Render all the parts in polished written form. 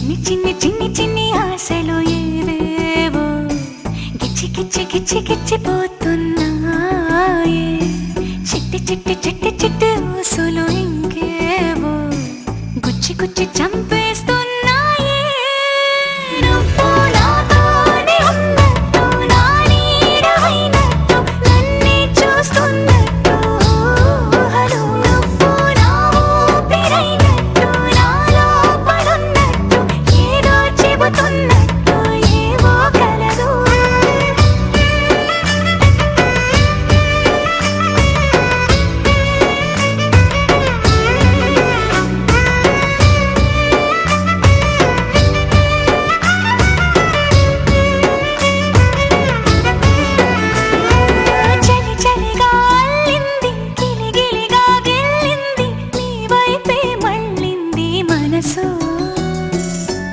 చిన్ని చిన్ని చిన్ని చిన్ని ఆశలు ఏవేవో గిచ్చి గిచ్చి గిచ్చి గిచ్చిపోతున్నాయే. చిట్టి చిట్టి చిట్టి చిట్టి ఊసులు ఇంకేవో గుచ్చి గుచ్చి చంపేస్తున్నాయే. నువ్వు నాతోనే ఉన్నట్టు, నా నీడవైనట్టు, నన్నే చూస్తున్నట్టు ఊహలు. నువ్వు నా ఊపిరైనట్టు, నాలో పడున్నట్టు, ఏదో చెబుతున్నట్టు ఏవో కలదు. చలి చలిగా అల్లింది, గిలిగిలిగా గిల్లింది, నీ వైపే మళ్ళింది మనసు.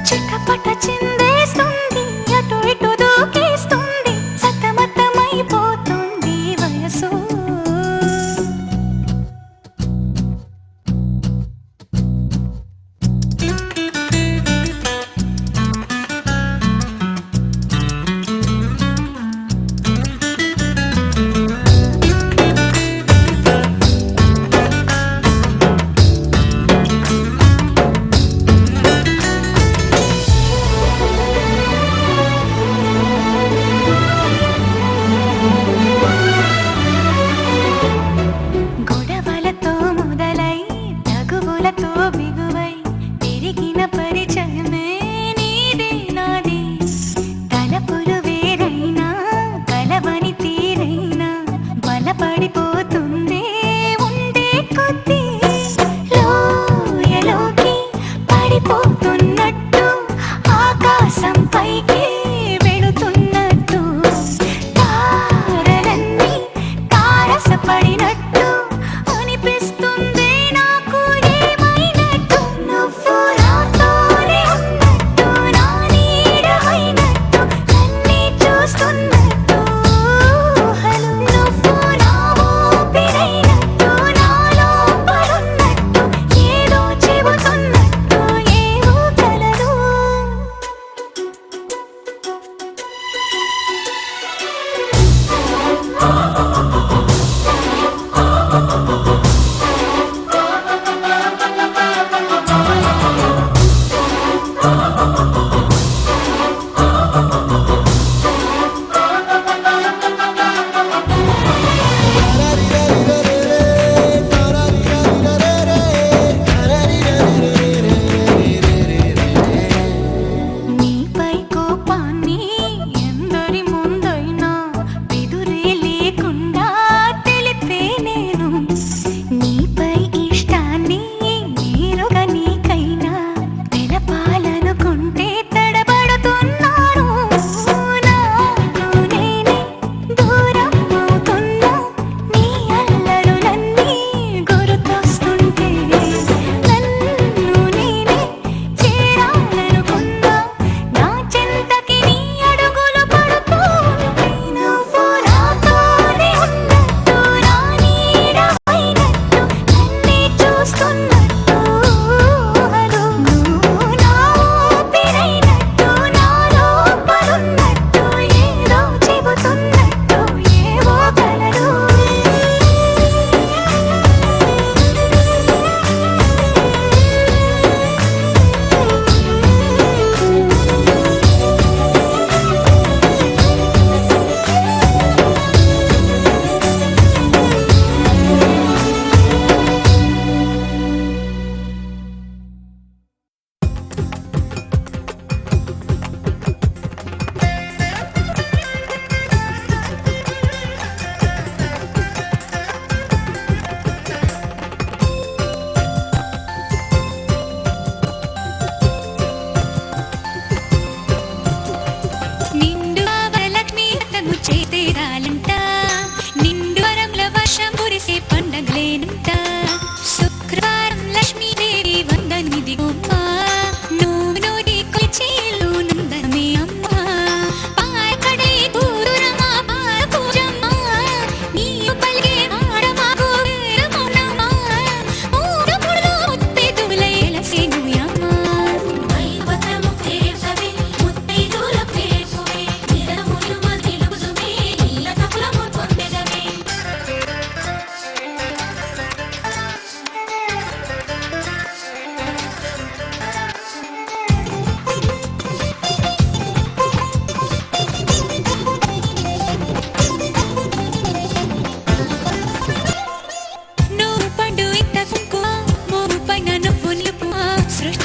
చిటపట చిందేస్తుంది, అటు ఇటు దూకేస్తుంది, సతమతమైపోతుంది వయసు. గొడవలతో మొదలై తగువులతో బిగువై పెరిగిన పరిచయమే నీదే నాది. తలపులు వేరైనా కలవని తీరైనా బలపడిపోతుందే ఉండే కొద్దీ. లోయలోకి పడిపోతున్నట్టు, ఆకాశం పైకి వెళుతున్నట్టు, తారలన్నీ తారసపడినట్టు అనిపిస్తుంది నాకు ఏమైనట్టు. నువ్వు నాతోనే ఉన్నట్టు, నా నీడవైనట్టు, నన్నే చూస్తున్నట్టు ఊహలు. నువ్వు నా ఊపిరైనట్టు, నాలో పడున్నట్టు, ఏదో చెబుతున్నట్టు ఏవో కలదు.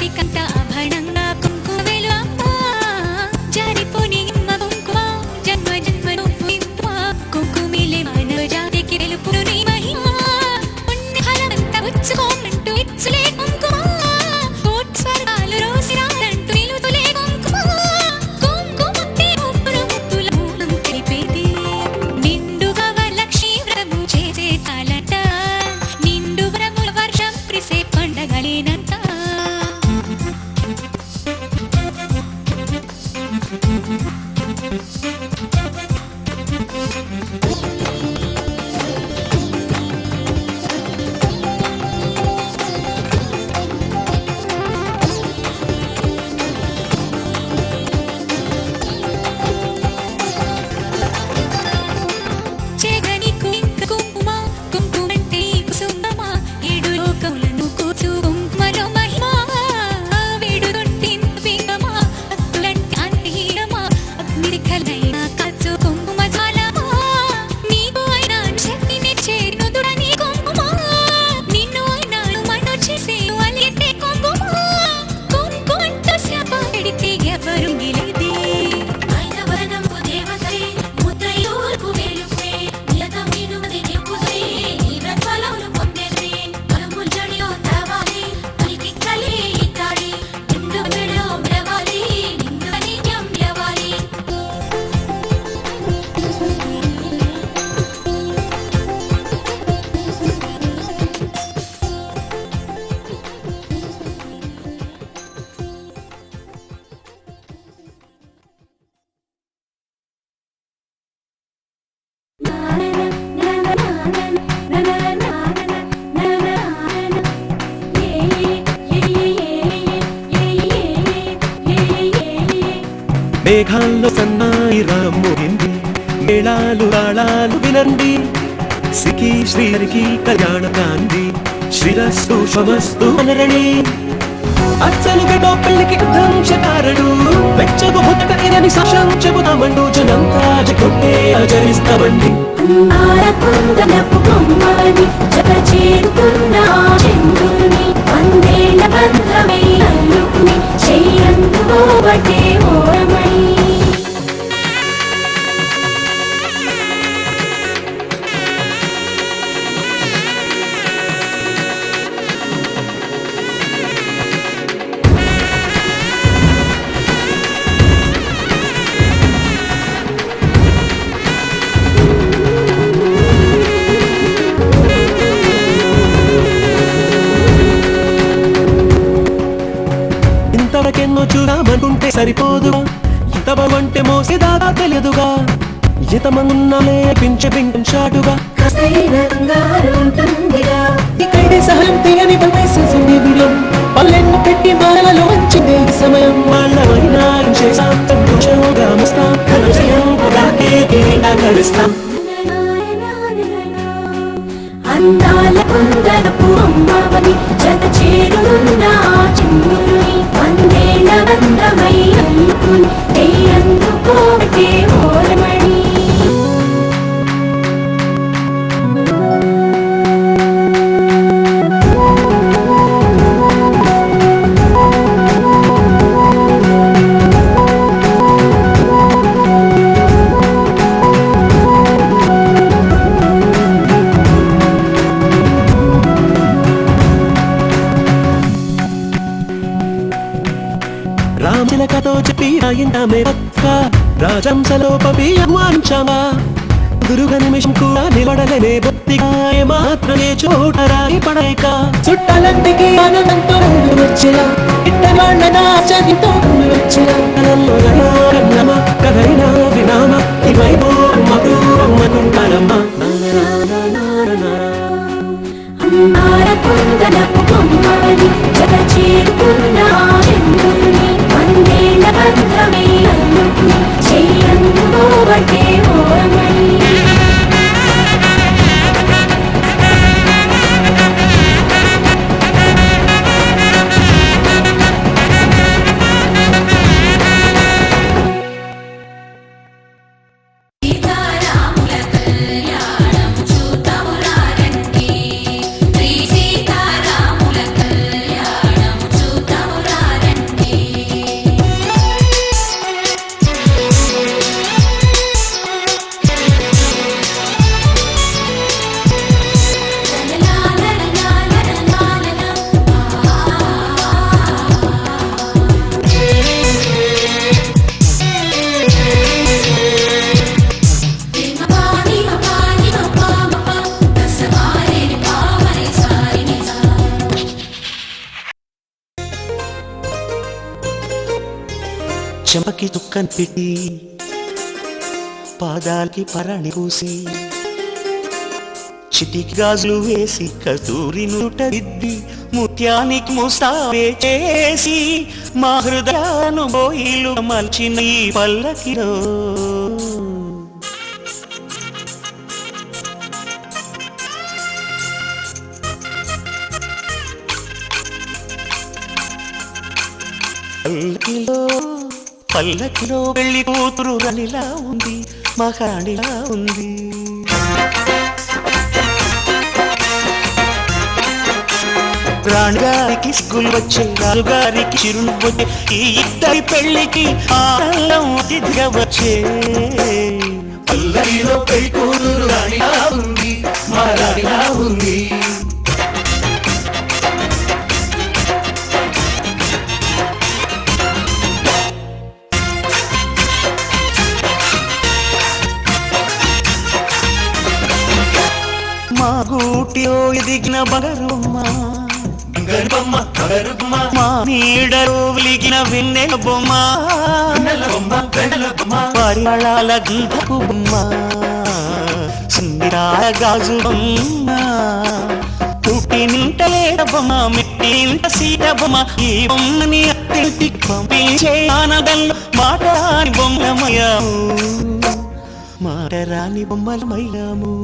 కోరికంత ఆభరణంగా కుంకుమ వేలు అమ్మా జారిపోని ఇమ్మ కుంకుమ జన్మ జన్మ నువ్వు ఇంప కుంకుమిలే మానవ జాతికి వెలుపును నీ మహిమ పుణ్య ఫలమంతా పుచ్చుకోమంటూ ఇచ్చులే కుంకుమ కోట్స్వర్గాలు రోసి రాదంటూ నిలుతులే కుంకుమ కుంకుమకి ముప్పులు ముత్తుల మూలం తెలిపేది నిండుగా వరలక్ష్మీ వ్రతము చేసే చాలంట నిండు వరముల వర్షం ప్రిసే పండగలేనంత చేగని కుంక కుంకుమ కుంకుమంటే కుసుమమ ఏడు లోకములను కూర్చు కుంకుమలో మహిమ వేడుదొంటిన్ పింగమ అత్తులంటి అంతిహీనమ అగ్నిరికలైన కచ్చు కుంకుమ జ్వాలమా నీకు అయినా శక్తిని చేరునుదుడ నీ కుంకుమ నిన్ను అయినా మను చేసే అలియతే కుంకుమ కుంకుమంట శాప పెడితే ఎవరు నిలేది ఆయన వరణంపు దేవతే ముద్రయూర్పు వేలుపే నియతం నినుమది నిప్పుదే నీ వ్రతఫలములు పొందేది కలుముల్ జడిలో తరవాలి పలికి కలి ఇట్టాడి నిండు మెడలో మెడవాలి నిండు నిత్యం లేవాలి మేఘాల్లో సన్నాయి రామోగింది మేళాలు తాళాలు వినండి సికి శ్రీహరికి కళ్యాణ కాంది శ్రీరస్తు శమస్తు అనరణి అచ్చలు గడో పెళ్లికి ధ్వంసకారుడు వెచ్చగు ముద్దట ఇరని సాక్ష్యం చెబుతామండు జనంతా జగొట్టే ఆచరిస్తామండి కుందనపు బొమ్మని జత చేరుకున్న చంద్రుని వందేళ్ల బంధమై అల్లుకుని చెయ్యందుకో బట్టే ఓరమై ఇంతవరకెన్నో చూడామనుకుంటే సరిపోదుగా ఇంతమంటే మోసేదాకా తెలియదుగా ఎంతమందున్నాలే పించె పించాటుగా ఇక్కడి సహనం తీయని పరమేశ్వరుని విలం పల్లెన్ను పెట్టి మాలలో వచ్చిందే ఈ సమయం వాళ్ళమైనా చేసాం సంతోషంగా మస్తాం ఘన జయం పొగాకే తీరిగా కలుస్తాం అందాల కుందనపు అమ్మవని జత చేరున్న చంద్రుని వందేళ్ల బంధమై అల్లుకుని చెయ్యందుకో బట్టే ఓరమణి రామచిలకతో చెప్పి రాయిందామే పక్క రాజంసలో పవి అమ్మాంచామా గురుగా నిమిషం కూడా నిలబడలేనే బొత్తిగా మాత్రమే చోటరాయి పడేక చుట్టాలంటికి ఆనందంతో వచ్చేలా ఇట్టవాళ్ళ ఆచరితో వచ్చేలా కన్నమా కథైనా వినామా ఇవైపో అమ్మకు అమ్మకుంటారమ్మా కుందనపు బొమ్మని జత చేరుకున్న చంద్రుని వందేళ్ల బంధమై అల్లుకుని చెయ్యందుకో బట్టే ఓరమణి చెంపకి తుక్కని పెట్టి పాదాలకి పరాణి పూసి చిటికి గాజులు వేసి కస్తూరి నూట దిద్ది ముత్యానికి ముస్తాబే చేసి మా హృదయాను బోయిలు మల్చిన ఈ పల్లకిలో పల్లకిలో పెళ్లి కూతురు రనిలా ఉంది మహాణిలా ఉంది రాణిగారికి సిగ్గులు వచ్చే రాజుగారికి చిరునవ్వు వచ్చే ఈ ఇద్దరి పెళ్లికి ఆనందం అతిథిగా వచ్చే పల్లకిలో పెళ్లి కూతురు రాణిలా ఉంది మహారాణిలా ఉంది మా గూటిలో ఎదిగిన బంగారమ్మ మా నీడలో వెలిగిన వెన్నెల బొమ్మ పరిమళాల గీతపు బొమ్మ సుందరాల గాజు బొమ్మ పుట్టినింట లేడ బొమ్మ మెట్టినింట సీత బొమ్మ ఈ బొమ్మని అత్తింటికి పంపించే ఆనందంలో మాటరాని బొమ్మలమయ్యాము మాటరాని బొమ్మలమయ్యాము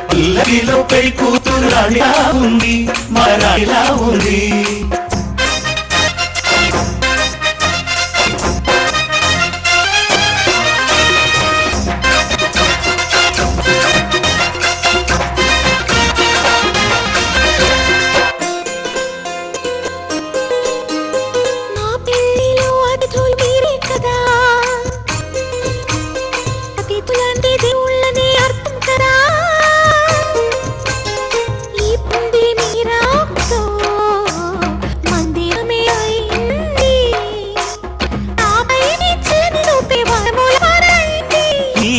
పల్లకిలో పెళ్లి కూతురు రాణిలా ఉంది మహారాణిలా ఉంది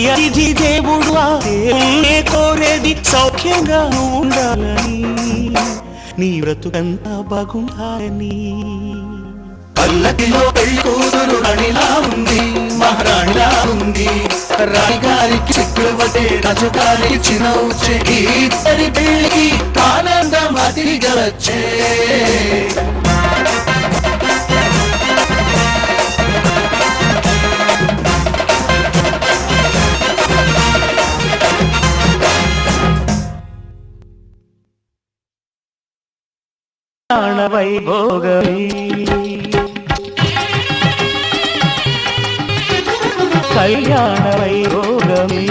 అతిథి దేవుడు కోరేది సౌఖ్యంగా ఉండాలని నీ బ్రతుకంతా బాగుండాలని పల్లకిలో పెళ్లి కూతురు రాణిలా ఉంది మహారాణిలా ఉంది రాణిగారికి సిగ్గులు వచ్చే రాజుగారికి చిరునవ్వు వచ్చే ఈ ఇద్దరి పెళ్లికి ఆనందం అతిథిగా వచ్చే వైభోగమే కళ్యాణ వైభోగమే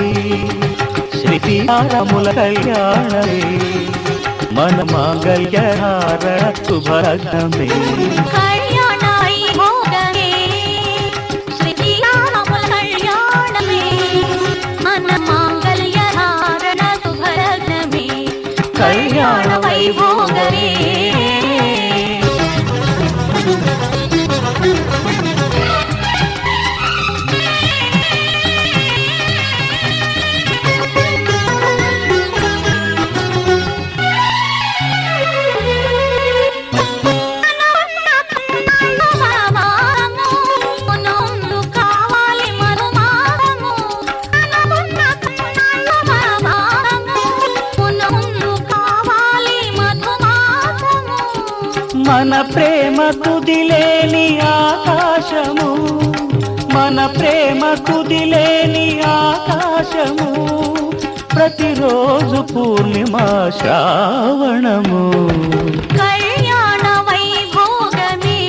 శ్రీరాముల కళ్యాణమే మన మాంగళ్యహార శుభరత్నమే కళ్యాణ వైభోగమే శ్రీరాముల కళ్యాణమే మన మాంగళ్యహార శుభరత్నమే కళ్యాణ వైభోగమే మన ప్రేమ కుదిలేని ఆకాశము మన ప్రేమ కుదిలేని ఆకాశము ప్రతిరోజు పూర్ణిమ శ్రావణము కళ్యాణ వైభోగమే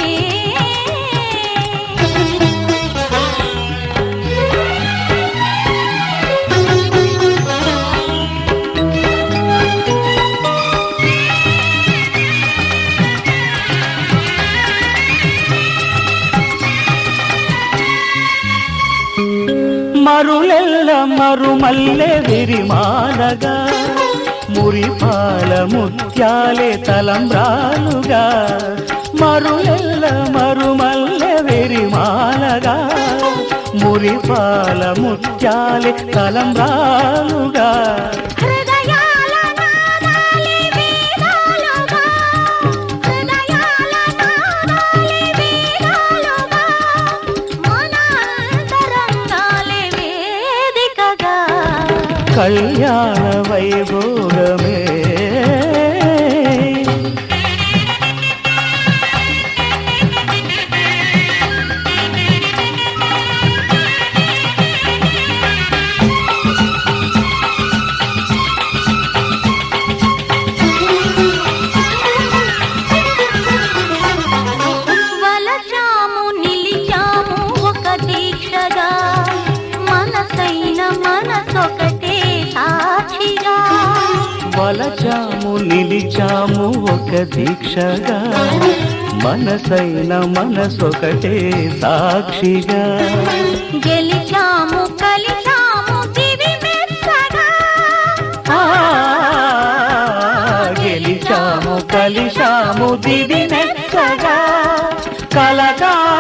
మరులెల్ల మరుమల్లె విరిమాలగా మురిపాల ముత్యాలే తలంబ్రాలుగా మరులెల్ల మరుమల్లె విరిమాలగా మురిపాల ముత్యాలే తలంబ్రాలుగా హృదయాల నాదాలే వేదాలుగా కళ్యాణ వైభోగమే. వలచాము నిలిచాము ఒక దీక్షగా మనసైన మనసొకటే సాక్షిగా. వలచాము నిలిచాము ఒక దీక్షగా మనసైన మనసొకటే సాక్షిగా. గెలిచాము కలిచాము దివి మెచ్చగా. గెలిచాము కలిశాము దివి మెచ్చగా. కలగా